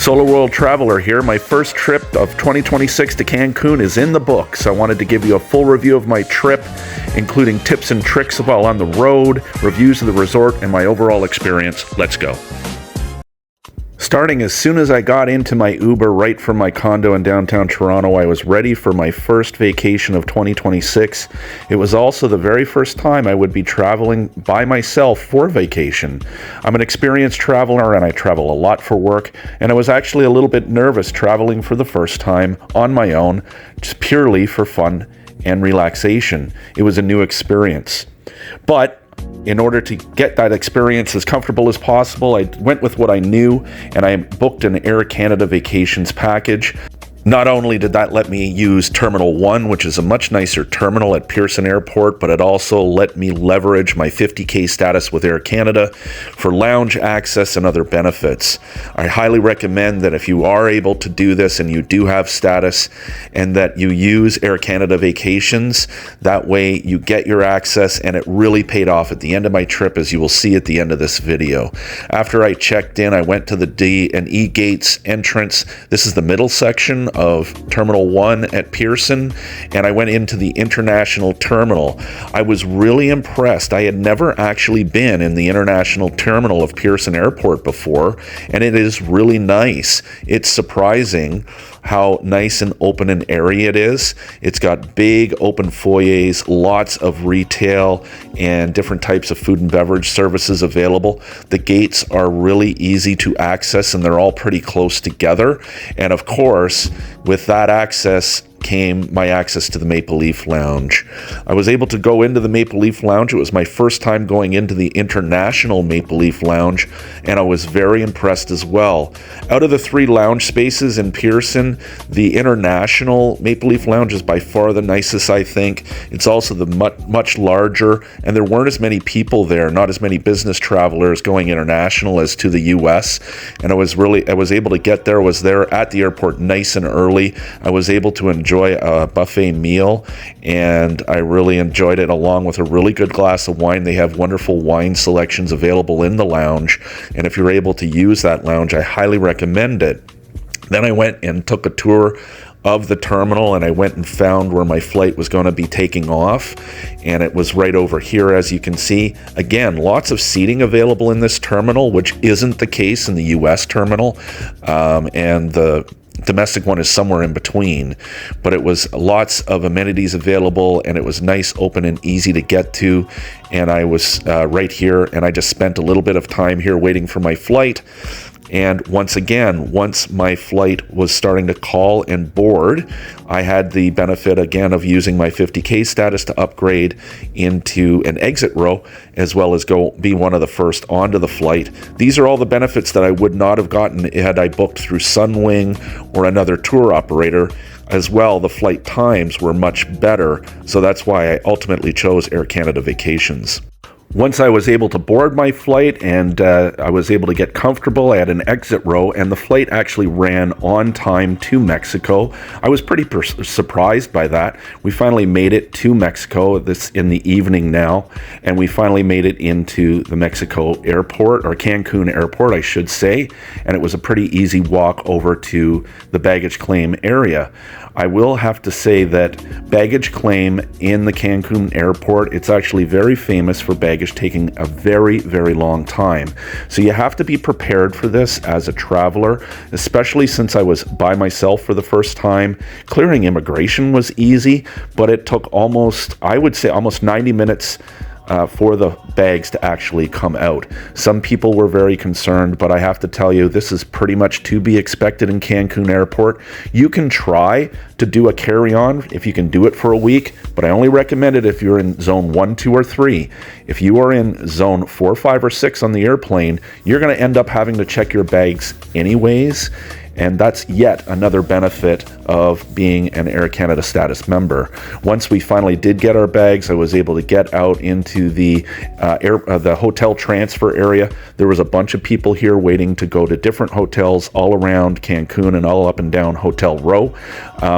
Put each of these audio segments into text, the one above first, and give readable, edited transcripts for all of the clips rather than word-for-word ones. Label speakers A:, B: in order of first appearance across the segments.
A: Solo World Traveler here. My first trip of 2026 to Cancun is in the books. I wanted to give you a full review of my trip, including tips and tricks while on the road, reviews of the resort, and my overall experience. Let's go. Starting as soon as I got into my Uber right from my condo in downtown Toronto, I was ready for my first vacation of 2026. It was also the very first time I would be traveling by myself for vacation. I'm an experienced traveler and I travel a lot for work, and I was actually a little bit nervous traveling for the first time on my own, just purely for fun and relaxation. It was a new experience. But in order to get that experience as comfortable as possible, I went with what I knew, and I booked an Air Canada vacations package. Not only did that let me use Terminal 1, which is a much nicer terminal at Pearson Airport, but it also let me leverage my 50K status with Air Canada for lounge access and other benefits. I highly recommend that if you are able to do this and you do have status, and that you use Air Canada vacations. That way you get your access, and it really paid off at the end of my trip, as you will see at the end of this video. After I checked in, I went to the D&E gates entrance. This is the middle section of Terminal 1 at Pearson, and I went into the international terminal. I was really impressed. I had never actually been in the international terminal of Pearson Airport before, and it is really nice. It's surprising how nice and open an area it is. It's got big open foyers, lots of retail and different types of food and beverage services available. The gates are really easy to access, and they're all pretty close together. And of course, with that access came my access to the Maple Leaf Lounge. I was able to go into the Maple Leaf Lounge. It was my first time going into the International Maple Leaf Lounge, and I was very impressed as well. Out of the 3 lounge spaces in Pearson, the International Maple Leaf Lounge is by far the nicest, I think. It's also the much larger, and there weren't as many people there, not as many business travelers going international as to the US. And I was able to get there. I was there at the airport nice and early. I was able to enjoy a buffet meal, and I really enjoyed it, along with a really good glass of wine. They have wonderful wine selections available in the lounge, and if you're able to use that lounge, I highly recommend it. Then I went and took a tour of the terminal, and I went and found where my flight was going to be taking off, and it was right over here, as you can see. Again, lots of seating available in this terminal, which isn't the case in the US terminal, and the domestic one is somewhere in between, but it was lots of amenities available, and it was nice, open, and easy to get to. And I was right here, and I just spent a little bit of time here waiting for my flight. And once my flight was starting to call and board, I had the benefit again of using my 50K status to upgrade into an exit row, as well as be one of the first onto the flight. These are all the benefits that I would not have gotten had I booked through Sunwing or another tour operator. As well, the flight times were much better, so that's why I ultimately chose Air Canada Vacations. Once I was able to board my flight and I was able to get comfortable, I had an exit row, and the flight actually ran on time to Mexico. I was pretty surprised by that. We finally made it to Mexico in the evening now, and we finally made it into the Mexico airport, or Cancun Airport, I should say, and it was a pretty easy walk over to the baggage claim area. I will have to say that baggage claim in the Cancun airport, it's actually very famous for baggage taking a very, very long time. So you have to be prepared for this as a traveler, especially since I was by myself for the first time. Clearing immigration was easy, but it took almost 90 minutes for the bags to actually come out. Some people were very concerned, but I have to tell you, this is pretty much to be expected in Cancun Airport. You can try to do a carry-on if you can do it for a week, but I only recommend it if you're in zone 1, 2, or 3. If you are in zone 4, 5, or 6 on the airplane, you're going to end up having to check your bags anyways. And that's yet another benefit of being an Air Canada status member. Once we finally did get our bags, I was able to get out into the hotel transfer area. There was a bunch of people here waiting to go to different hotels all around Cancun and all up and down Hotel Row.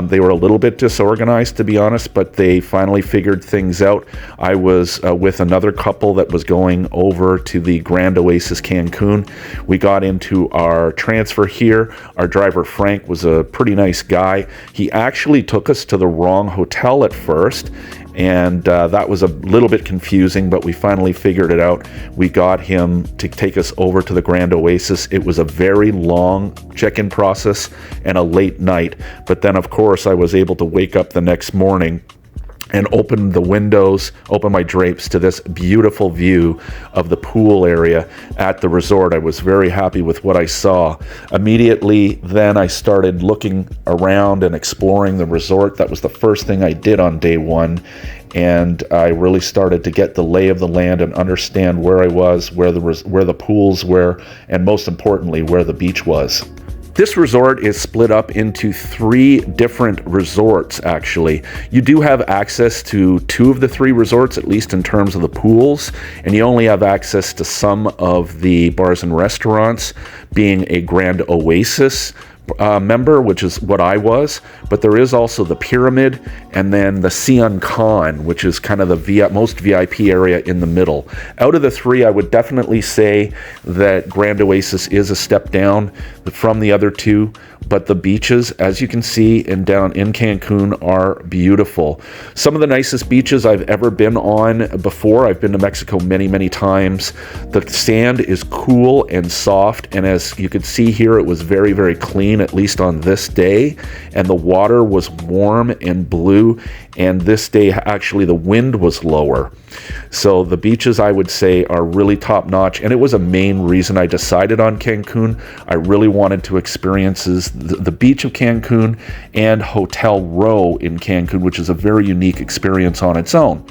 A: They were a little bit disorganized, to be honest, but they finally figured things out. I was with another couple that was going over to the Grand Oasis Cancun. We got into our transfer here. Our driver Frank was a pretty nice guy. He actually took us to the wrong hotel at first, and that was a little bit confusing, but we finally figured it out. We got him to take us over to the Grand Oasis. It was a very long check-in process and a late night, but then of course I was able to wake up the next morning and open the windows, open my drapes to this beautiful view of the pool area at the resort. I was very happy with what I saw. Immediately then I started looking around and exploring the resort. That was the first thing I did on day one. And I really started to get the lay of the land and understand where I was, where the pools were, and most importantly, where the beach was. This resort is split up into 3 different resorts, actually. You do have access to 2 of the 3 resorts, at least in terms of the pools, and you only have access to some of the bars and restaurants, being a Grand Oasis member, which is what I was, but there is also the Pyramid and then the Cancun, which is kind of the most VIP area in the middle. Out of the 3, I would definitely say that Grand Oasis is a step down from the other 2, but the beaches, as you can see down in Cancun, are beautiful. Some of the nicest beaches I've ever been on before. I've been to Mexico many, many times. The sand is cool and soft, and as you could see here, it was very, very clean, at least on this day, and the water was warm and blue, and this day actually the wind was lower. So the beaches, I would say, are really top notch, and it was a main reason I decided on Cancun. I really wanted to experience the beach of Cancun and Hotel Row in Cancun, which is a very unique experience on its own.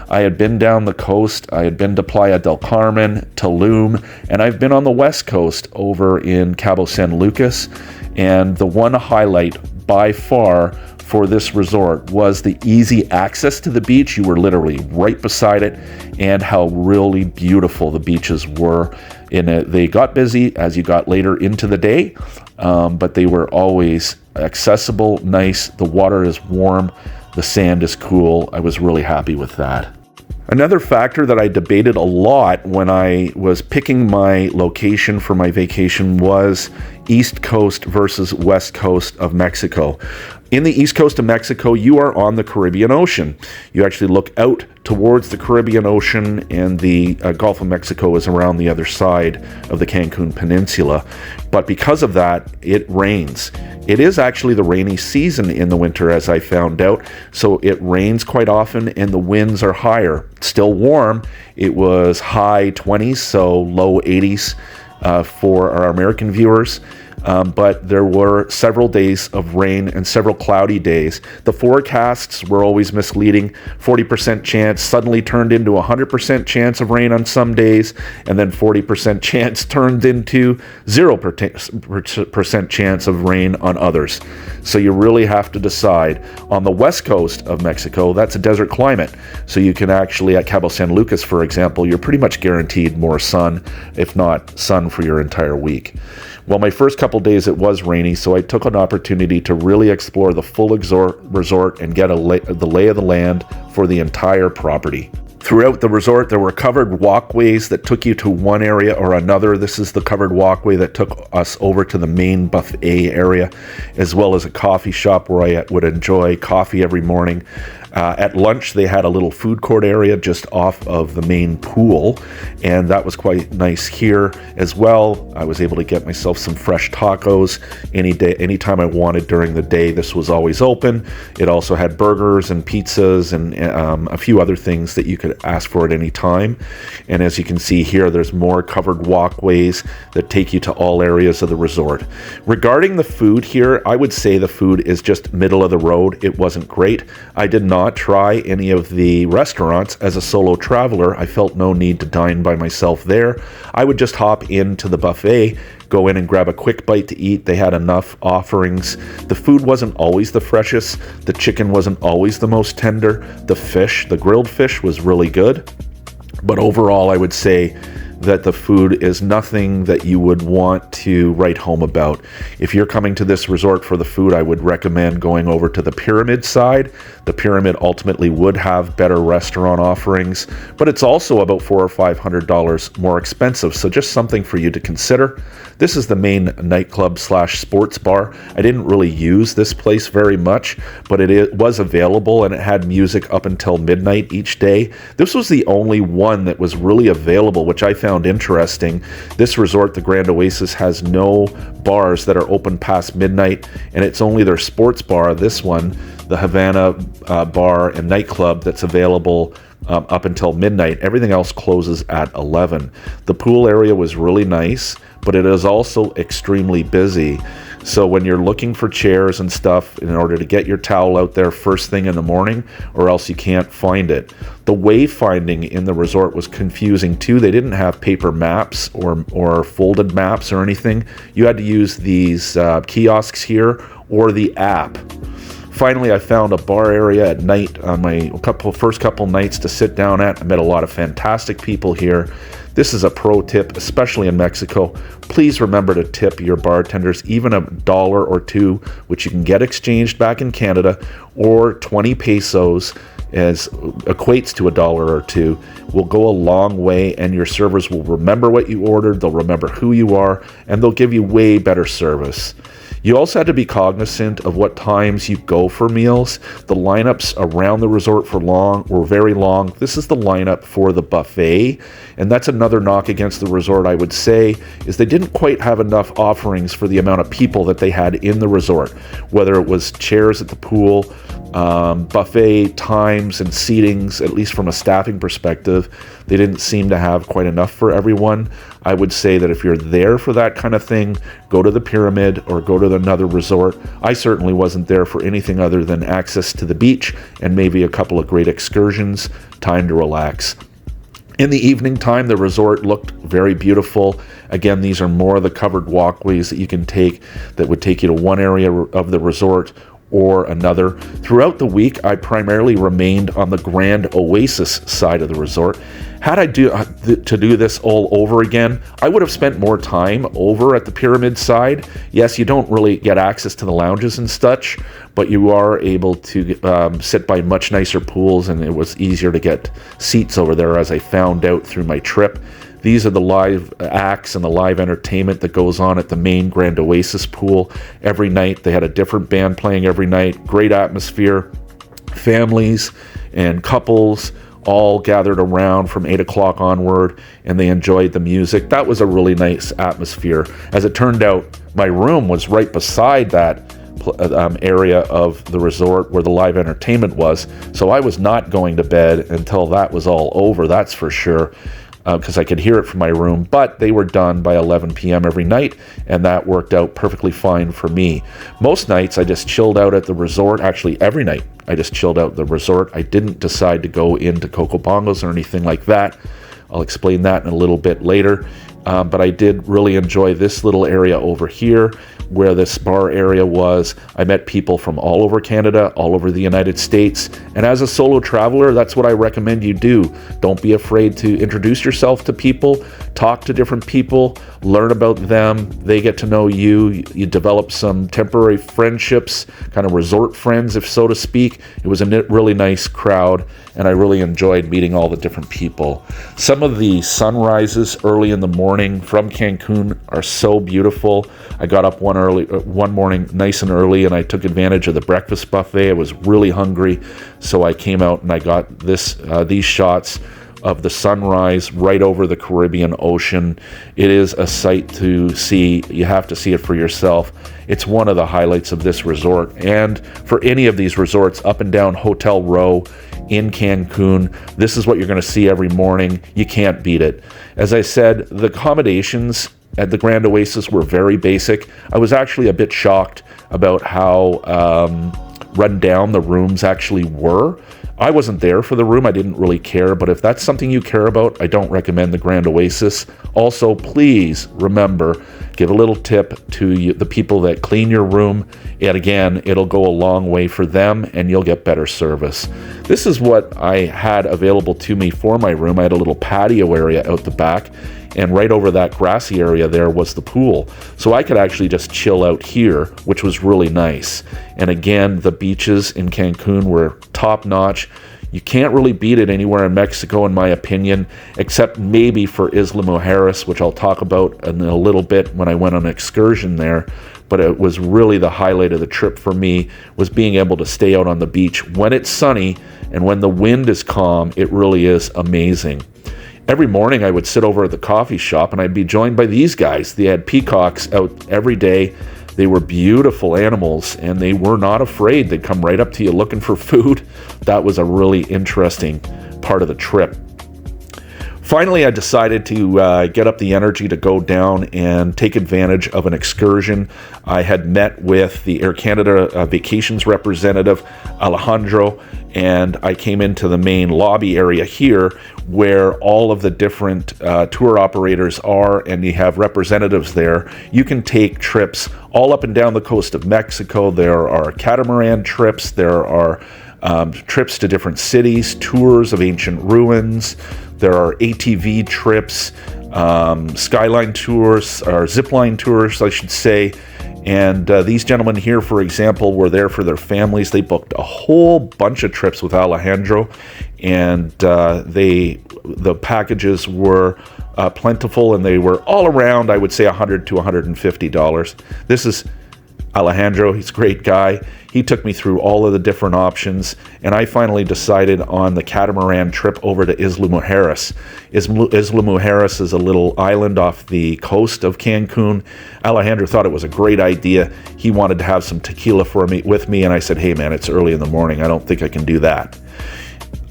A: I had been down the coast. I had been to Playa del Carmen, Tulum, and I've been on the west coast over in Cabo San Lucas. And the one highlight by far for this resort was the easy access to the beach. You were literally right beside it, and how really beautiful the beaches were. They got busy as you got later into the day, but they were always accessible, nice. The water is warm, the sand is cool. I was really happy with that. Another factor that I debated a lot when I was picking my location for my vacation was East Coast versus West Coast of Mexico. In the East Coast of Mexico, you are on the Caribbean Ocean. You actually look out towards the Caribbean Ocean, and the Gulf of Mexico is around the other side of the Cancun Peninsula. But because of that, it rains. It is actually the rainy season in the winter, as I found out. So it rains quite often, and the winds are higher. Still warm. It was high 20s, so low 80s for our American viewers. But there were several days of rain and several cloudy days. The forecasts were always misleading. 40% chance suddenly turned into 100% chance of rain on some days, and then 40% chance turned into 0% chance of rain on others. So you really have to decide. On the west coast of Mexico, that's a desert climate. So you can actually, at Cabo San Lucas, for example, you're pretty much guaranteed more sun, if not sun for your entire week. Well, my first couple days it was rainy, so I took an opportunity to really explore the full resort and get the lay of the land for the entire property. Throughout the resort, there were covered walkways that took you to one area or another. This is the covered walkway that took us over to the main buffet area, as well as a coffee shop where I would enjoy coffee every morning. At lunch, they had a little food court area just off of the main pool, and that was quite nice here as well. I was able to get myself some fresh tacos anytime I wanted during the day. This was always open. It also had burgers and pizzas and a few other things that you could ask for at any time. And as you can see here, there's more covered walkways that take you to all areas of the resort. Regarding the food here, I would say the food is just middle of the road. It wasn't great. I did not not try any of the restaurants as a solo traveler. I felt no need to dine by myself there. I would just hop into the buffet, go in and grab a quick bite to eat. They had enough offerings. The food wasn't always the freshest. The chicken wasn't always the most tender. The grilled fish was really good. But overall, I would say that the food is nothing that you would want to write home about. If you're coming to this resort for the food, I would recommend going over to the Pyramid side. The Pyramid ultimately would have better restaurant offerings, but it's also about $400 or $500 more expensive, so just something for you to consider. This is the main nightclub / sports bar. I didn't really use this place very much, but it was available and it had music up until midnight each day. This was the only one that was really available, which I found interesting. This resort, the Grand Oasis, has no bars that are open past midnight, and it's only their sports bar, this one, the Havana bar and nightclub, that's available up until midnight. Everything else closes at 11. The pool area was really nice, but it is also extremely busy. So when you're looking for chairs and stuff in order to get your towel out there first thing in the morning, or else you can't find it. The wayfinding in the resort was confusing too. They didn't have paper maps or folded maps or anything. You had to use these kiosks here or the app. Finally, I found a bar area at night on my first couple nights to sit down at. I met a lot of fantastic people here. This is a pro tip, especially in Mexico. Please remember to tip your bartenders, even $1 or $2, which you can get exchanged back in Canada, or 20 pesos equates to $1 or $2, will go a long way, and your servers will remember what you ordered, they'll remember who you are, and they'll give you way better service. You also had to be cognizant of what times you go for meals. The lineups around the resort were very long. This is the lineup for the buffet, and that's another knock against the resort, I would say, is they didn't quite have enough offerings for the amount of people that they had in the resort, whether it was chairs at the pool, buffet times and seatings. At least from a staffing perspective, they didn't seem to have quite enough for everyone. I would say that if you're there for that kind of thing, go to the Pyramid or go to another resort. I certainly wasn't there for anything other than access to the beach and maybe a couple of great excursions, time to relax. In the evening time, the resort looked very beautiful. Again, these are more of the covered walkways that you can take that would take you to one area of the resort or another. Throughout the week, I primarily remained on the Grand Oasis side of the resort. Had I to do this all over again, I would have spent more time over at the Pyramid side. Yes, you don't really get access to the lounges and such, but you are able to sit by much nicer pools, and it was easier to get seats over there, as I found out through my trip. These are the live acts and the live entertainment that goes on at the main Grand Oasis pool every night. They had a different band playing every night. Great atmosphere. Families and couples all gathered around from 8 o'clock onward, and they enjoyed the music. That was a really nice atmosphere. As it turned out, my room was right beside that area of the resort where the live entertainment was, so I was not going to bed until that was all over, that's for sure, because I could hear it from my room. But they were done by 11 p.m. every night, and that worked out perfectly fine for me. Most nights I just chilled out at the resort. Actually, every night I just chilled out at the resort. I didn't decide to go into Coco Bongos or anything like that. I'll explain that in a little bit later. But I did really enjoy this little area over here where this bar area was. I met people from all over Canada, all over the United States. And as a solo traveler, that's what I recommend you do. Don't be afraid to introduce yourself to people, talk to different people, learn about them. They get to know you. You develop some temporary friendships, kind of resort friends, if so to speak. It was a really nice crowd, and I really enjoyed meeting all the different people. Some of the sunrises early in the morning from Cancun are so beautiful. I got up one morning nice and early, and I took advantage of the breakfast buffet. I was really hungry, so I came out and I got these shots of the sunrise right over the Caribbean Ocean. It is a sight to see. You have to see it for yourself. It's one of the highlights of this resort, and for any of these resorts up and down Hotel Row in Cancun, this is what you're going to see every morning. You can't beat it. As I said, the accommodations at the Grand Oasis were very basic. I was actually a bit shocked about how rundown the rooms actually were. I wasn't there for the room. I didn't really care, but if that's something you care about, I don't recommend the Grand Oasis. Also, please remember, give a little tip to the people that clean your room. And again, it'll go a long way for them and you'll get better service. This is what I had available to me for my room. I had a little patio area out the back, and right over that grassy area there was the pool. So I could actually just chill out here, which was really nice. And again, the beaches in Cancun were top notch. You can't really beat it anywhere in Mexico, in my opinion, except maybe for Isla Mujeres, which I'll talk about in a little bit when I went on an excursion there. But it was really the highlight of the trip for me, was being able to stay out on the beach when it's sunny and when the wind is calm. It really is amazing. Every morning I would sit over at the coffee shop and I'd be joined by these guys. They had peacocks out every day. They were beautiful animals and they were not afraid. They'd come right up to you looking for food. That was a really interesting part of the trip. Finally, I decided to get up the energy to go down and take advantage of an excursion. I had met with the Air Canada vacations representative, Alejandro, and I came into the main lobby area here where all of the different tour operators are, and you have representatives there. You can take trips all up and down the coast of Mexico. There are catamaran trips. There are trips to different cities, tours of ancient ruins. There are ATV trips, skyline tours, or zipline tours, I should say. And these gentlemen here, for example, were there for their families. They booked a whole bunch of trips with Alejandro, and the packages were plentiful, and they were all around, I would say, $100 to $150. This is Alejandro. He's a great guy. He took me through all of the different options, and I finally decided on the catamaran trip over to Isla Mujeres. Isla Mujeres is a little island off the coast of Cancun. Alejandro thought it was a great idea. He wanted to have some tequila with me, and I said, hey man, it's early in the morning. I don't think I can do that.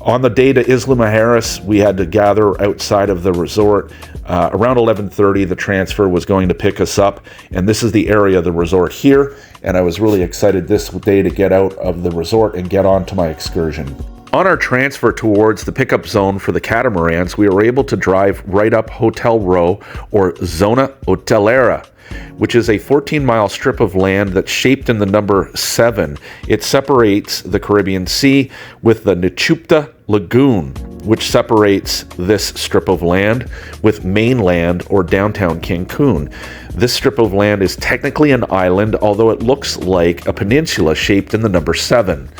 A: On the day to Isla Mujeres, we had to gather outside of the resort. Around 11:30, the transfer was going to pick us up, and this is the area of the resort here, and I was really excited this day to get out of the resort and get on to my excursion. On our transfer towards the pickup zone for the catamarans, we were able to drive right up Hotel Row, or Zona Hotelera, which is a 14-mile strip of land that's shaped in the number 7. It separates the Caribbean Sea with the Nichupta Lagoon, which separates this strip of land with mainland or downtown Cancun. This strip of land is technically an island, although it looks like a peninsula shaped in the number 7.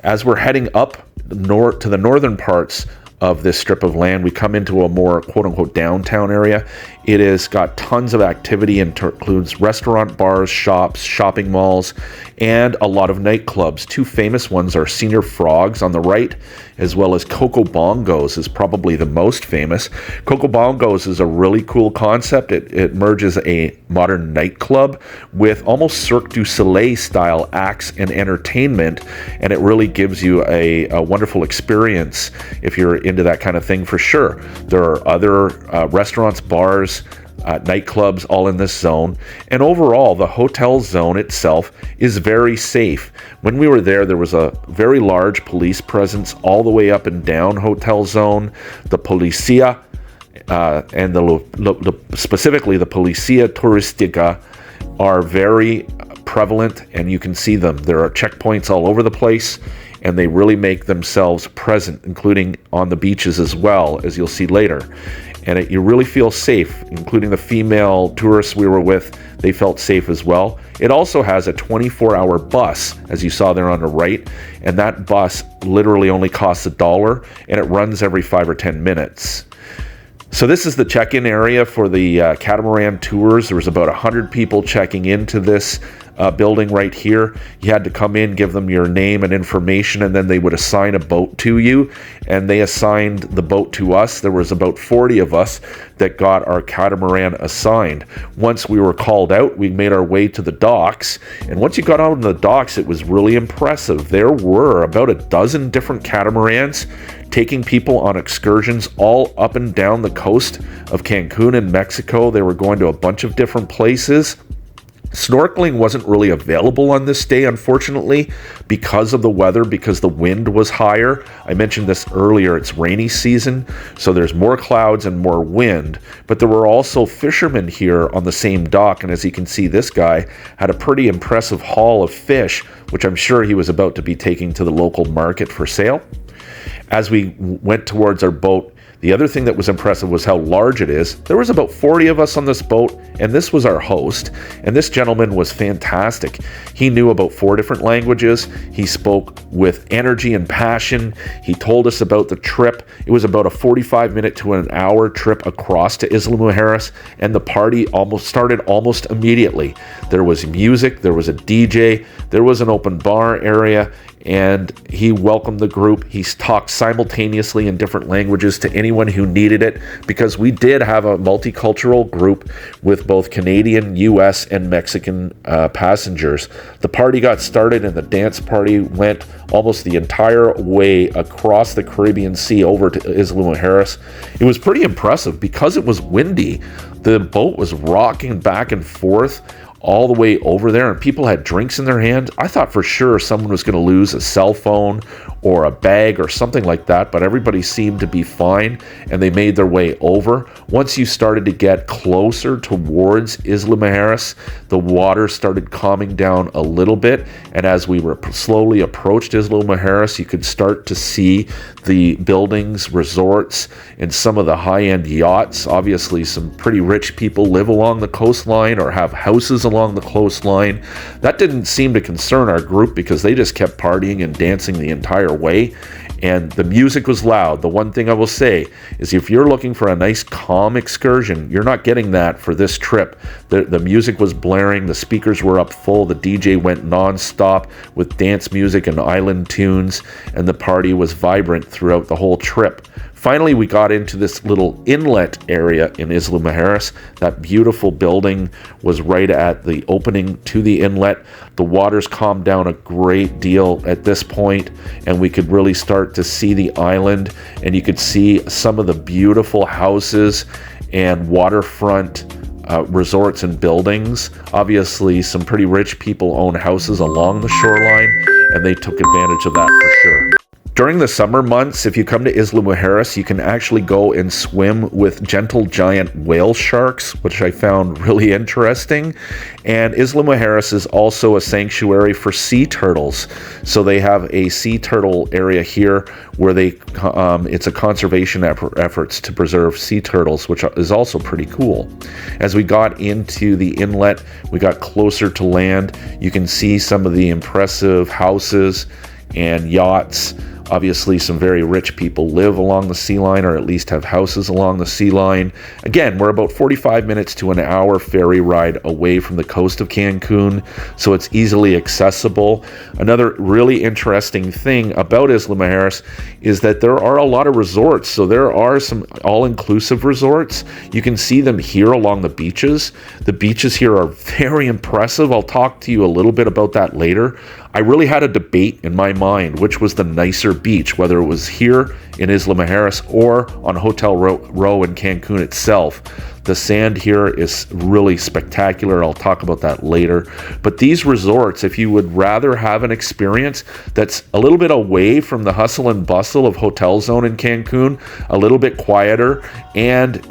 A: As we're heading up north to the northern parts of this strip of land, we come into a more quote-unquote downtown area. It has got tons of activity and includes restaurant, bars, shops, shopping malls, and a lot of nightclubs. Two famous ones are Senior Frogs on the right, as well as Coco Bongos is probably the most famous. Coco Bongos is a really cool concept. It merges a modern nightclub with almost Cirque du Soleil style acts and entertainment, and it really gives you a wonderful experience if you're into that kind of thing for sure. There are other restaurants, bars, nightclubs all in this zone, and overall the hotel zone itself is very safe. When we were there was a very large police presence all the way up and down hotel zone. The Policia and specifically the Policia Turistica are very prevalent, and you can see them. There are checkpoints all over the place, and they really make themselves present, including on the beaches as well, as you'll see later. And you really feel safe, including the female tourists we were with. They felt safe as well. It also has a 24-hour bus, as you saw there on the right, and that bus literally only costs $1, and it runs every 5 or 10 minutes. So this is the check-in area for the catamaran tours. There was about 100 people checking into this building right here. You had to come in, give them your name and information, and then they would assign a boat to you, and they assigned the boat to us. There was about 40 of us that got our catamaran assigned. Once we were called out, we made our way to the docks, and once you got out on the docks, it was really impressive. There were about a dozen different catamarans taking people on excursions all up and down the coast of Cancun in Mexico. They were going to a bunch of different places. Snorkeling wasn't really available on this day, unfortunately, because of the weather, because the wind was higher. I mentioned this earlier, it's rainy season, so there's more clouds and more wind, but there were also fishermen here on the same dock, and as you can see, this guy had a pretty impressive haul of fish, which I'm sure he was about to be taking to the local market for sale. As we went towards our boat, the other thing that was impressive was how large it is. There was about 40 of us on this boat, and this was our host. And this gentleman was fantastic. He knew about 4 different languages. He spoke with energy and passion. He told us about the trip. It was about a 45-minute to an hour trip across to Isla Mujeres, and the party started almost immediately. There was music, there was a DJ, there was an open bar area, and he welcomed the group. He talked simultaneously in different languages to anyone who needed it, because we did have a multicultural group with both Canadian, US, and Mexican passengers. The party got started and the dance party went almost the entire way across the Caribbean Sea over to Isla Mujeres. It was pretty impressive because it was windy. The boat was rocking back and forth all the way over there, and people had drinks in their hands. I thought for sure someone was going to lose a cell phone or a bag or something like that, but everybody seemed to be fine, and they made their way over. Once you started to get closer towards Isla Mujeres, the water started calming down a little bit, and as we were slowly approached Isla Mujeres, you could start to see the buildings, resorts, and some of the high-end yachts. Obviously, some pretty rich people live along the coastline or have houses along the coastline. That didn't seem to concern our group because they just kept partying and dancing the entire way, and the music was loud. The one thing I will say is if you're looking for a nice calm excursion, you're not getting that for this trip. The music was blaring, the speakers were up full, the DJ went non-stop with dance music and island tunes, and the party was vibrant throughout the whole trip. Finally, we got into this little inlet area in Isla Mujeres. That beautiful building was right at the opening to the inlet. The waters calmed down a great deal at this point, and we could really start to see the island, and you could see some of the beautiful houses and waterfront resorts and buildings. Obviously, some pretty rich people own houses along the shoreline, and they took advantage of that for sure. During the summer months, if you come to Isla Mujeres, you can actually go and swim with gentle giant whale sharks, which I found really interesting. And Isla Mujeres is also a sanctuary for sea turtles. So they have a sea turtle area here where it's a conservation efforts to preserve sea turtles, which is also pretty cool. As we got into the inlet, we got closer to land. You can see some of the impressive houses and yachts. Obviously, some very rich people live along the sea line, or at least have houses along the sea line. Again, we're about 45 minutes to an hour ferry ride away from the coast of Cancun, so it's easily accessible. Another really interesting thing about Isla Mujeres is that there are a lot of resorts. So there are some all-inclusive resorts. You can see them here along the beaches. The beaches here are very impressive. I'll talk to you a little bit about that later. I really had a debate in my mind which was the nicer beach, whether it was here in Isla Mujeres or on Hotel Row in Cancun itself. The sand here is really spectacular. I'll talk about that later. But these resorts, if you would rather have an experience that's a little bit away from the hustle and bustle of Hotel Zone in Cancun, a little bit quieter, and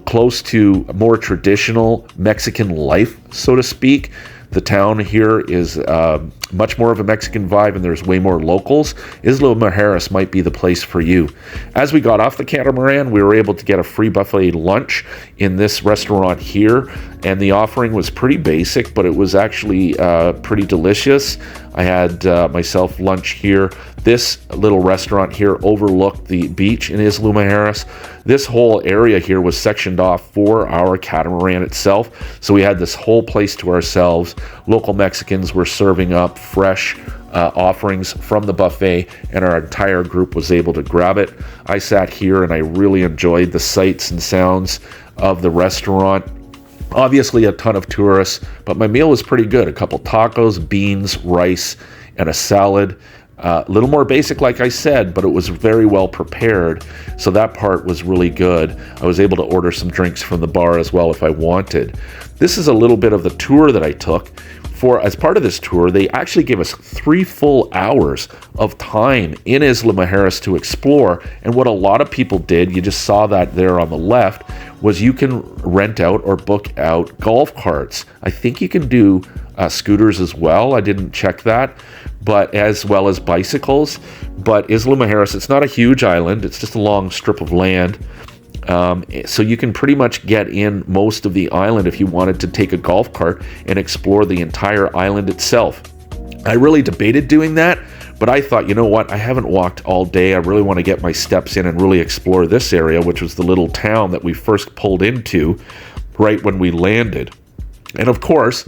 A: close to more traditional Mexican life, so to speak, the town here is much more of a Mexican vibe, and there's way more locals. Isla Mujeres might be the place for you. As we got off the Catamaran, we were able to get a free buffet lunch in this restaurant here, and the offering was pretty basic, but it was actually pretty delicious. I had myself lunch here. This little restaurant here overlooked the beach in Isla Mujeres. This whole area here was sectioned off for our catamaran itself, so we had this whole place to ourselves. Local Mexicans were serving up fresh offerings from the buffet, and our entire group was able to grab it. I sat here and I really enjoyed the sights and sounds of the restaurant. Obviously a ton of tourists, but my meal was pretty good. A couple tacos, beans, rice, and a salad. A little more basic, like I said, but it was very well prepared. So that part was really good. I was able to order some drinks from the bar as well if I wanted. This is a little bit of the tour that I took. As part of this tour, they actually gave us 3 full hours of time in Isla Mujeres to explore. And what a lot of people did, you just saw that there on the left, was you can rent out or book out golf carts. I think you can do scooters as well. I didn't check that, but as well as bicycles. But Isla Mujeres, it's not a huge island. It's just a long strip of land. So you can pretty much get in most of the island if you wanted to take a golf cart and explore the entire island itself. I really debated doing that, but I thought, you know what, I haven't walked all day. I really want to get my steps in and really explore this area, which was the little town that we first pulled into right when we landed. And of course,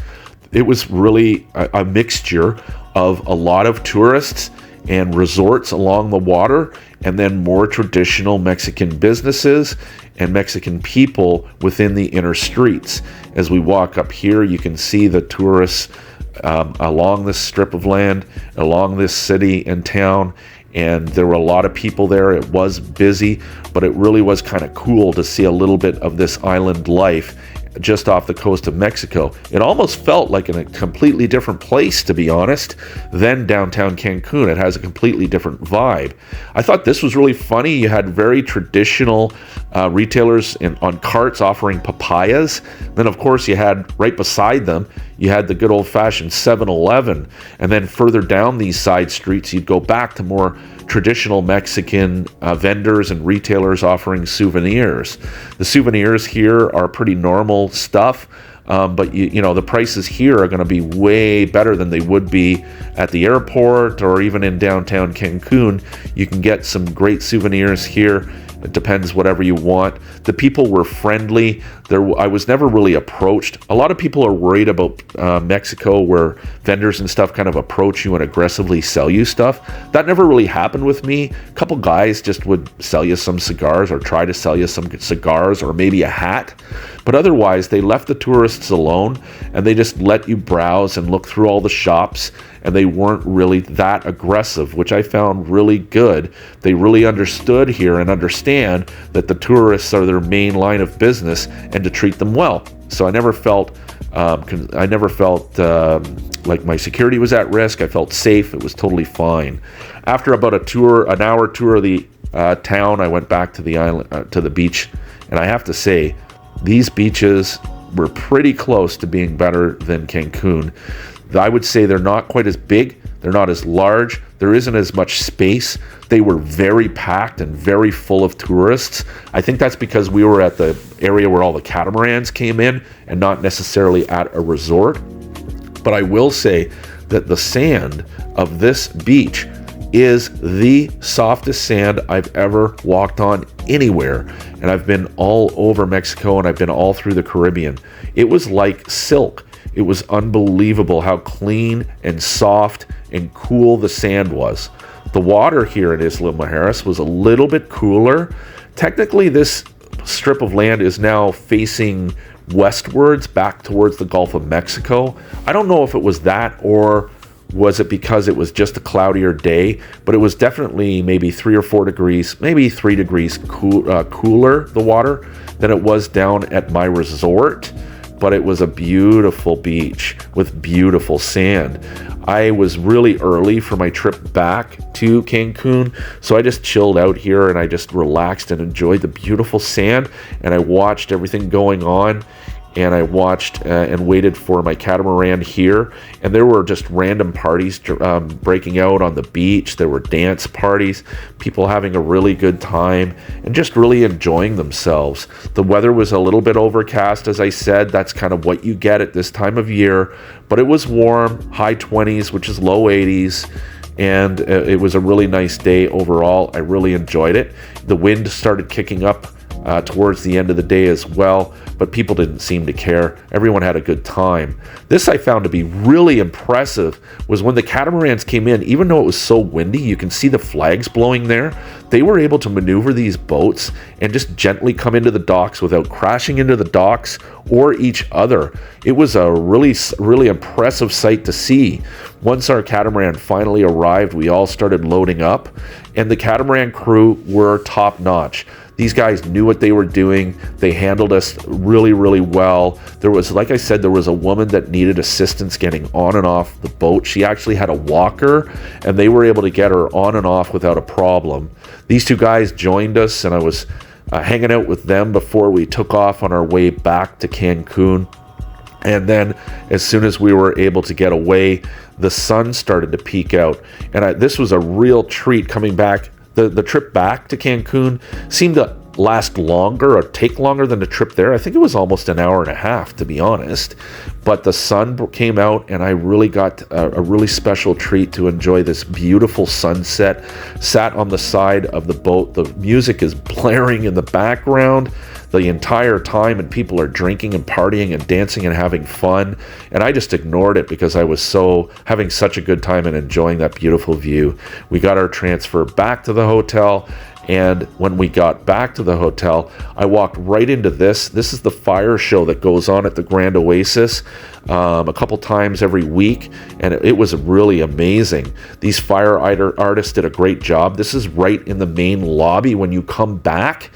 A: it was really a mixture of a lot of tourists and resorts along the water, and then more traditional Mexican businesses and Mexican people within the inner streets. As we walk up here, you can see the tourists along this strip of land, along this city and town, and there were a lot of people there. It was busy, but it really was kind of cool to see a little bit of this island life just off the coast of Mexico. It almost felt like in a completely different place, to be honest, than downtown Cancun. It has a completely different vibe. I thought this was really funny. You had very traditional retailers on carts offering papayas. Then, of course, you had right beside them, you had the good old-fashioned 7-Eleven. And then further down these side streets, you'd go back to more traditional Mexican vendors and retailers offering souvenirs. The souvenirs here are pretty normal stuff, but you know the prices here are going to be way better than they would be at the airport or even in downtown Cancun. You can get some great souvenirs here. It depends whatever you want. The people were friendly. I was never really approached. A lot of people are worried about Mexico, where vendors and stuff kind of approach you and aggressively sell you stuff. That never really happened with me. A couple guys just would sell you some cigars or try to sell you some cigars or maybe a hat. But otherwise, they left the tourists alone and they just let you browse and look through all the shops. And they weren't really that aggressive, which I found really good. They really understood here and understand that the tourists are their main line of business and to treat them well. So I never felt like my security was at risk. I felt safe. It was totally fine. After about an hour tour of the town, I went back to the island, to the beach, and I have to say, these beaches were pretty close to being better than Cancun. I would say they're not quite as big, they're not as large, there isn't as much space. They were very packed and very full of tourists. I think that's because we were at the area where all the catamarans came in and not necessarily at a resort. But I will say that the sand of this beach is the softest sand I've ever walked on anywhere. And I've been all over Mexico and I've been all through the Caribbean. It was like silk. It was unbelievable how clean and soft and cool the sand was. The water here at Isla Mujeres was a little bit cooler. Technically, this strip of land is now facing westwards, back towards the Gulf of Mexico. I don't know if it was that or was it because it was just a cloudier day, but it was definitely maybe 3 or 4 degrees, maybe 3 degrees cooler, the water, than it was down at my resort. But it was a beautiful beach with beautiful sand. I was really early for my trip back to Cancun, so I just chilled out here and I just relaxed and enjoyed the beautiful sand, and I watched everything going on, and I watched and waited for my catamaran here, and there were just random parties breaking out on the beach. There were dance parties, people having a really good time and just really enjoying themselves. The weather was a little bit overcast, as I said. That's kind of what you get at this time of year, but it was warm, high 20s, which is low 80s. And it was a really nice day overall. I really enjoyed it. The wind started kicking up towards the end of the day as well, but people didn't seem to care. Everyone had a good time. This I found to be really impressive was when the catamarans came in, even though it was so windy, you can see the flags blowing there. They were able to maneuver these boats and just gently come into the docks without crashing into the docks or each other. It was a really impressive sight to see. Once our catamaran finally arrived, we all started loading up, and the catamaran crew were top notch. These guys knew what they were doing. They handled us really, really well. There was, like I said, there was a woman that needed assistance getting on and off the boat. She actually had a walker, and they were able to get her on and off without a problem. These two guys joined us, and I was hanging out with them before we took off on our way back to Cancun. And then as soon as we were able to get away, the sun started to peek out. And this was a real treat coming back. The trip back to Cancun seemed to last longer or take longer than the trip there. I think it was almost an hour and a half, to be honest. But the sun came out, and I really got a really special treat to enjoy this beautiful sunset. Sat on the side of the boat. The music is blaring in the background the entire time, and people are drinking and partying and dancing and having fun, and I just ignored it because I was having such a good time and enjoying that beautiful view. We got our transfer back to the hotel, and when we got back to the hotel, I walked right into this. This is the fire show that goes on at the Grand Oasis a couple times every week, and it was really amazing. These fire artists did a great job. This is right in the main lobby when you come back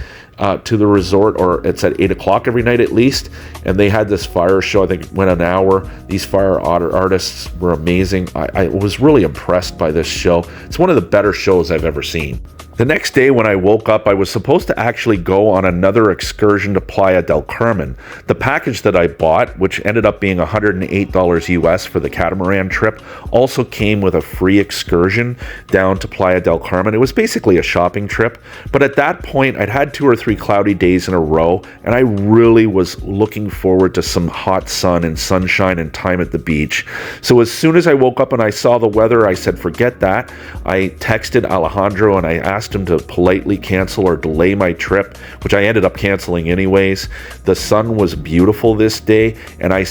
A: to the resort, or it's at 8 o'clock every night at least, and they had this fire show. I think it went an hour. These fire artists were amazing. I was really impressed by this show. It's one of the better shows I've ever seen. The next day when I woke up, I was supposed to actually go on another excursion to Playa del Carmen. The package that I bought, which ended up being $108 US for the catamaran trip, also came with a free excursion down to Playa del Carmen. It was basically a shopping trip, but at that point I'd had 2 or 3 cloudy days in a row, and I really was looking forward to some hot sun and sunshine and time at the beach. So as soon as I woke up and I saw the weather, I said, forget that. I texted Alejandro and I asked him to politely cancel or delay my trip, which I ended up canceling anyways. The sun was beautiful this day, and I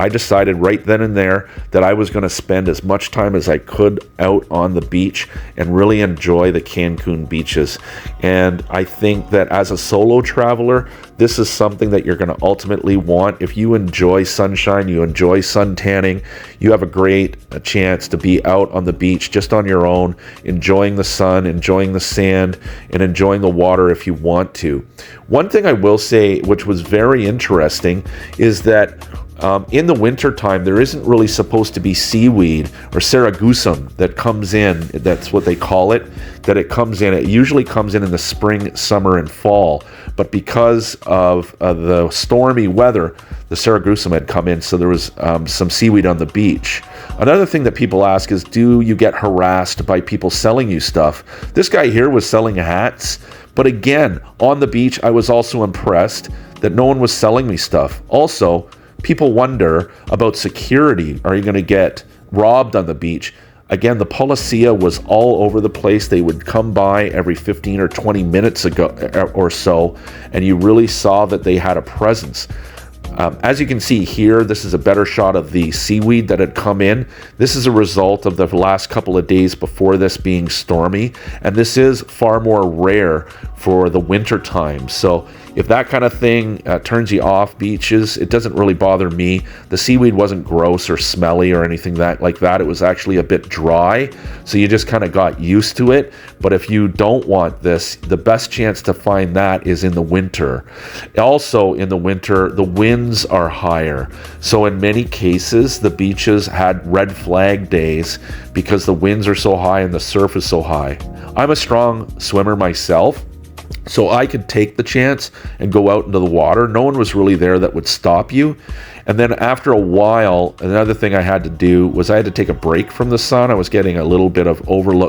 A: decided right then and there that I was going to spend as much time as I could out on the beach and really enjoy the Cancun beaches. And I think that as a solo traveler, this is something that you're going to ultimately want. If you enjoy sunshine, you enjoy sun tanning, you have a great chance to be out on the beach just on your own, enjoying the sun, enjoying the sand, and enjoying the water if you want to. One thing I will say, which was very interesting, is that in the winter time, there isn't really supposed to be seaweed or sargassum that comes in. That's what they call it, that it comes in. It usually comes in the spring, summer, and fall. But because of the stormy weather, the sargassum had come in, so there was some seaweed on the beach. Another thing that people ask is, do you get harassed by people selling you stuff? This guy here was selling hats, but again, on the beach, I was also impressed that no one was selling me stuff. Also, people wonder about security. Are you going to get robbed on the beach? Again, the policia was all over the place. They would come by every 15 or 20 minutes or so, and you really saw that they had a presence. As you can see here, this is a better shot of the seaweed that had come in. This is a result of the last couple of days before this being stormy, and this is far more rare for the winter time. So if that kind of thing turns you off beaches, it doesn't really bother me. The seaweed wasn't gross or smelly or anything like that. It was actually a bit dry, so you just kind of got used to it. But if you don't want this, the best chance to find that is in the winter. Also in the winter, the winds are higher. So in many cases, the beaches had red flag days because the winds are so high and the surf is so high. I'm a strong swimmer myself, so I could take the chance and go out into the water. No one was really there that would stop you. And then after a while, another thing I had to do was I had to take a break from the sun. I was getting a little bit of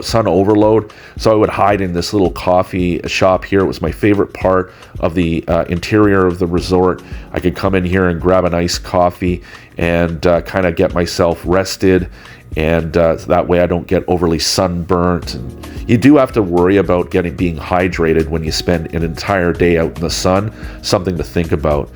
A: sun overload. So I would hide in this little coffee shop here. It was my favorite part of the interior of the resort. I could come in here and grab a nice coffee and kind of get myself rested. And that way I don't get overly sunburnt. And you do have to worry about being hydrated when you spend an entire day out in the sun. Something to think about.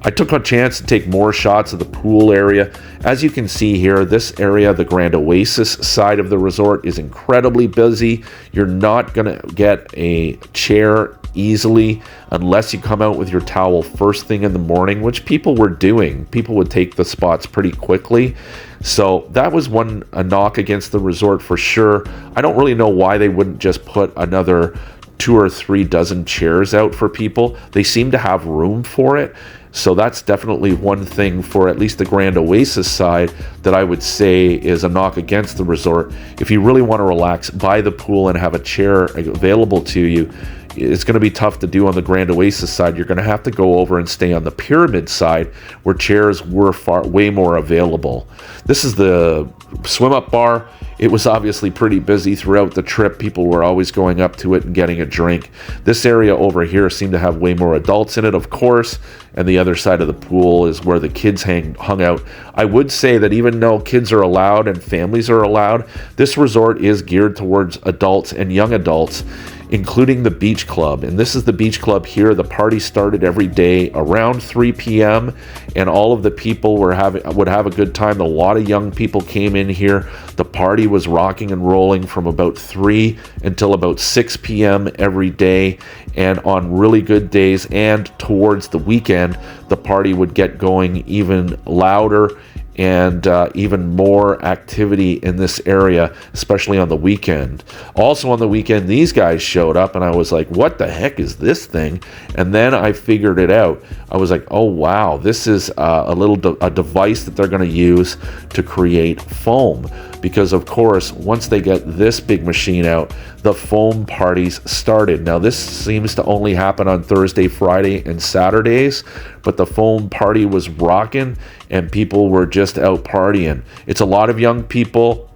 A: I took a chance to take more shots of the pool area. As you can see here, this area, the Grand Oasis side of the resort, is incredibly busy. You're not going to get a chair easily unless you come out with your towel first thing in the morning, which people were doing. People would take the spots pretty quickly. So that was a knock against the resort for sure. I don't really know why they wouldn't just put another 2 or 3 dozen chairs out for people. They seem to have room for it. So that's definitely one thing for at least the Grand Oasis side that I would say is a knock against the resort. If you really want to relax by the pool and have a chair available to you, it's going to be tough to do on the Grand Oasis side. You're going to have to go over and stay on the Pyramid side where chairs were way more available. This is the swim up bar. It was obviously pretty busy throughout the trip. People were always going up to it and getting a drink. This area over here seemed to have way more adults in it, of course, and the other side of the pool is where the kids hung out. I would say that even though kids are allowed and families are allowed, this resort is geared towards adults and young adults, including the beach club. And this is the beach club here. The party started every day around 3 p.m. and all of the people would have a good time. A lot of young people came in here. The party was rocking and rolling from about 3 until about 6 p.m. every day. And on really good days and towards the weekend, the party would get going even louder and even more activity in this area, especially on the weekend. Also on the weekend, these guys showed up and I was like, what the heck is this thing? And then I figured it out. I was like, oh wow, this is a device that they're going to use to create foam. Because of course, once they get this big machine out, the foam parties started. Now this seems to only happen on Thursday, Friday, and Saturdays, but the foam party was rocking and people were just out partying. It's a lot of young people.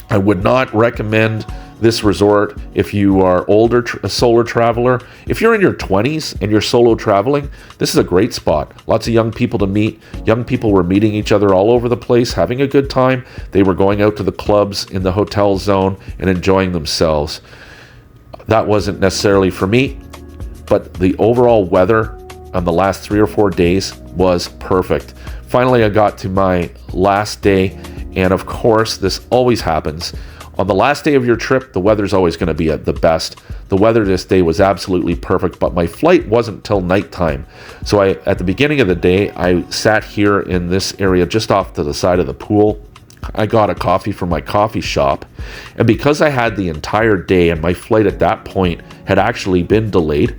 A: I would not recommend this resort if you are older, a solo traveler. If you're in your 20s and you're solo traveling, this is a great spot. Lots of young people to meet. Young people were meeting each other all over the place, having a good time. They were going out to the clubs in the hotel zone and enjoying themselves. That wasn't necessarily for me, but the overall weather on the last 3 or 4 days was perfect. Finally, I got to my last day, and of course, this always happens. On the last day of your trip, the weather's always going to be at the best. The weather this day was absolutely perfect, but my flight wasn't till nighttime. So at the beginning of the day, I sat here in this area just off to the side of the pool. I got a coffee from my coffee shop, and because I had the entire day and my flight at that point had actually been delayed,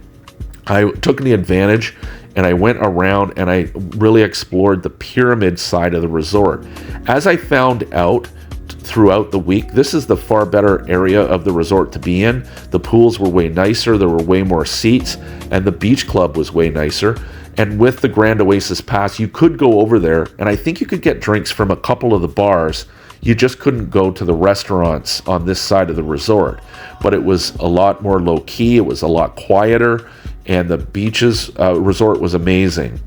A: I took the advantage and I went around and I really explored the Pyramid side of the resort. As I found out throughout the week, this is the far better area of the resort to be in. The pools were way nicer, there were way more seats, and the beach club was way nicer. And with the Grand Oasis Pass, you could go over there, and I think you could get drinks from a couple of the bars. You just couldn't go to the restaurants on this side of the resort. But it was a lot more low-key, it was a lot quieter, and the beaches resort was amazing.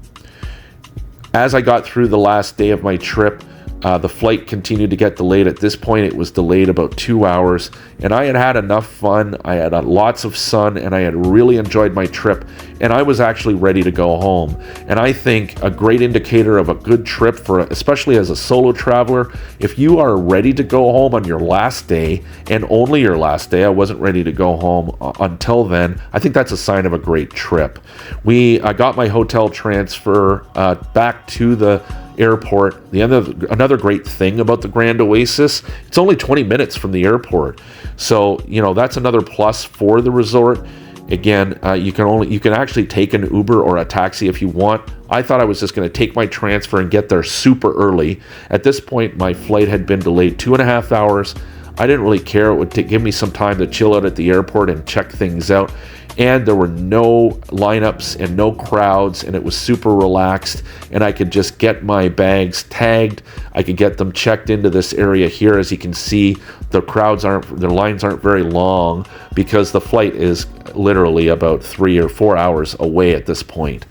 A: As I got through the last day of my trip, the flight continued to get delayed. At this point, it was delayed about 2 hours, and I had had enough fun. I had lots of sun, and I had really enjoyed my trip, and I was actually ready to go home. And I think a great indicator of a good trip, especially as a solo traveler, if you are ready to go home on your last day, and only your last day, I wasn't ready to go home until then, I think that's a sign of a great trip. I got my hotel transfer back to the airport. Another great thing about the Grand Oasis, it's only 20 minutes from the airport. So, that's another plus for the resort. Again, you can actually take an Uber or a taxi if you want. I thought I was just going to take my transfer and get there super early. At this point, my flight had been delayed 2.5 hours. I didn't really care. It would give me some time to chill out at the airport and check things out. And there were no lineups and no crowds, and it was super relaxed, and I could just get my bags tagged. I could get them checked into this area here. As you can see, the lines aren't very long because the flight is literally about 3 or 4 hours away at this point.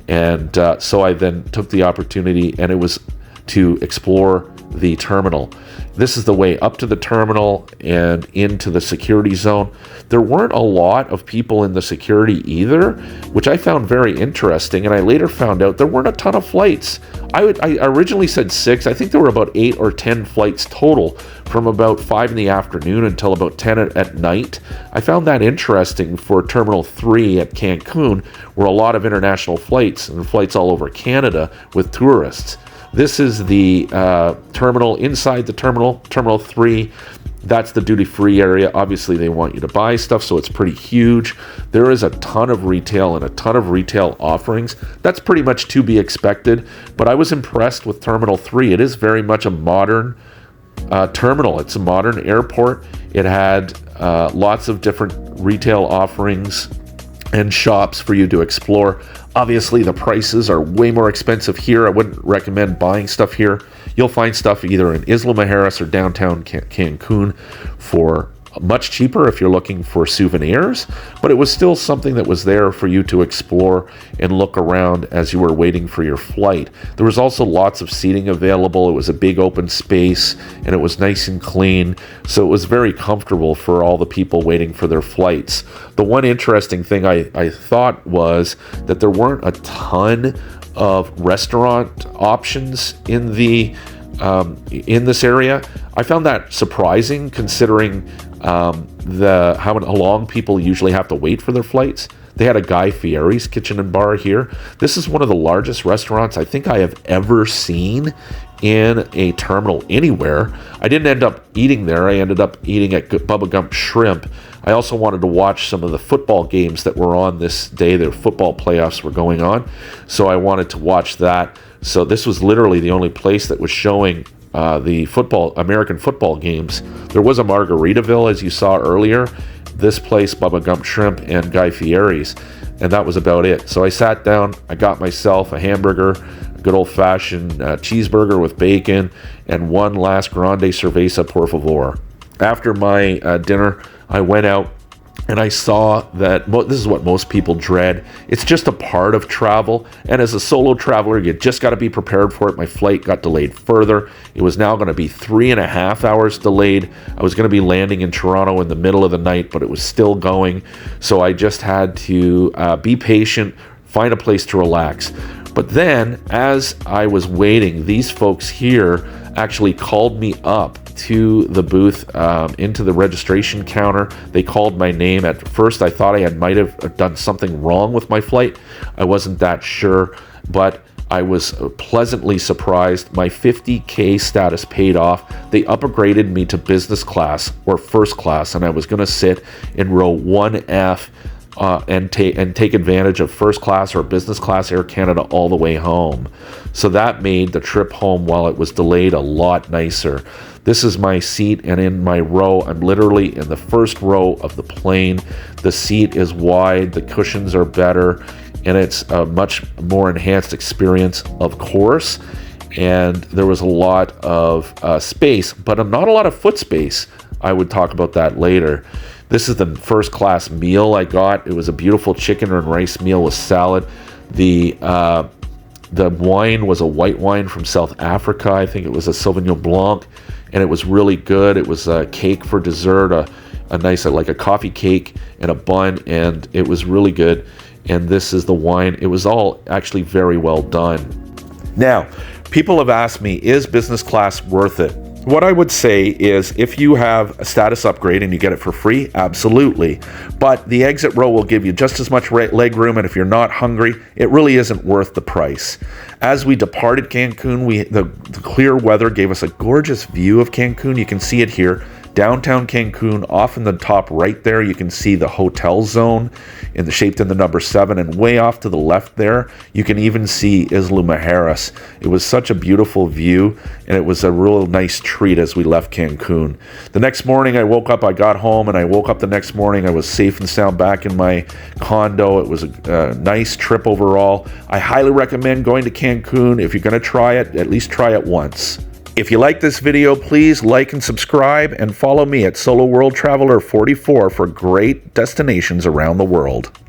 A: And so I then took the opportunity, and it was to explore the terminal. This is the way up to the terminal and into the security zone. There weren't a lot of people in the security either, which I found very interesting, and I later found out there weren't a ton of flights. I originally said 6. I think there were about 8 or 10 flights total from about 5 in the afternoon until about 10 at night. I found that interesting for Terminal 3 at Cancun, where a lot of international flights and flights all over Canada with tourists. This is the terminal. Inside the terminal, Terminal 3, that's the duty-free area. Obviously, they want you to buy stuff, so it's pretty huge. There is a ton of retail and a ton of retail offerings. That's pretty much to be expected, but I was impressed with Terminal 3. It is very much a modern terminal. It's a modern airport. It had lots of different retail offerings and shops for you to explore. Obviously, the prices are way more expensive here. I wouldn't recommend buying stuff here. You'll find stuff either in Isla Mujeres or downtown Cancun for much cheaper if you're looking for souvenirs, but it was still something that was there for you to explore and look around as you were waiting for your flight. There was also lots of seating available. It was a big open space and it was nice and clean, so it was very comfortable for all the people waiting for their flights. The one interesting thing I thought was that there weren't a ton of restaurant options in this area. I found that surprising, considering how long people usually have to wait for their flights. They had a Guy Fieri's kitchen and bar here. This is one of the largest restaurants I think I have ever seen in a terminal anywhere. I didn't end up eating there. I ended up eating at Bubba Gump Shrimp. I also wanted to watch some of the football games that were on this day. The football playoffs were going on, so I wanted to watch that. So this was literally the only place that was showing the American football games. There was a Margaritaville, as you saw earlier. This place, Bubba Gump Shrimp and Guy Fieri's, and that was about it. So I sat down, I got myself a hamburger, a good old-fashioned cheeseburger with bacon, and one last grande cerveza por favor. After my dinner, I went out and I saw that this is what most people dread. It's just a part of travel, and as a solo traveler, you just got to be prepared for it. My flight got delayed further. It was now going to be 3.5 hours delayed. I was going to be landing in Toronto in the middle of the night, but it was still going, so I just had to be patient, find a place to relax. But then, as I was waiting, these folks here actually called me up to the booth, into the registration counter. They called my name. At first, I thought I might have done something wrong with my flight. I wasn't that sure, but I was pleasantly surprised. My 50K status paid off. They upgraded me to business class or first class, and I was going to sit in row 1F and take advantage of first class or business class Air Canada all the way home. So that made the trip home, while it was delayed, a lot nicer. This is my seat, and in my row, I'm literally in the first row of the plane. The seat is wide, the cushions are better, and it's a much more enhanced experience, of course. And there was a lot of space, but not a lot of foot space. I would talk about that later. This is the first class meal I got. It was a beautiful chicken and rice meal with salad. The wine was a white wine from South Africa. I think it was a Sauvignon Blanc, and it was really good. It was a cake for dessert, a nice, like a coffee cake and a bun, and it was really good. And this is the wine. It was all actually very well done. Now, people have asked me, is business class worth it? What I would say is, if you have a status upgrade and you get it for free, absolutely. But the exit row will give you just as much leg room, and if you're not hungry, it really isn't worth the price. As we departed Cancun, the clear weather gave us a gorgeous view of Cancun. You can see it here. Downtown Cancun, off in the top right there, you can see the hotel zone shaped in the number 7, and way off to the left there, you can even see Isla Mujeres. It was such a beautiful view, and it was a real nice treat as we left Cancun. The next morning I got home, and I woke up the next morning. I was safe and sound back in my condo. It was a nice trip overall. I highly recommend going to Cancun. If you're going to try it, at least try it once. If you like this video, please like and subscribe, and follow me at Solo World Traveler 44 for great destinations around the world.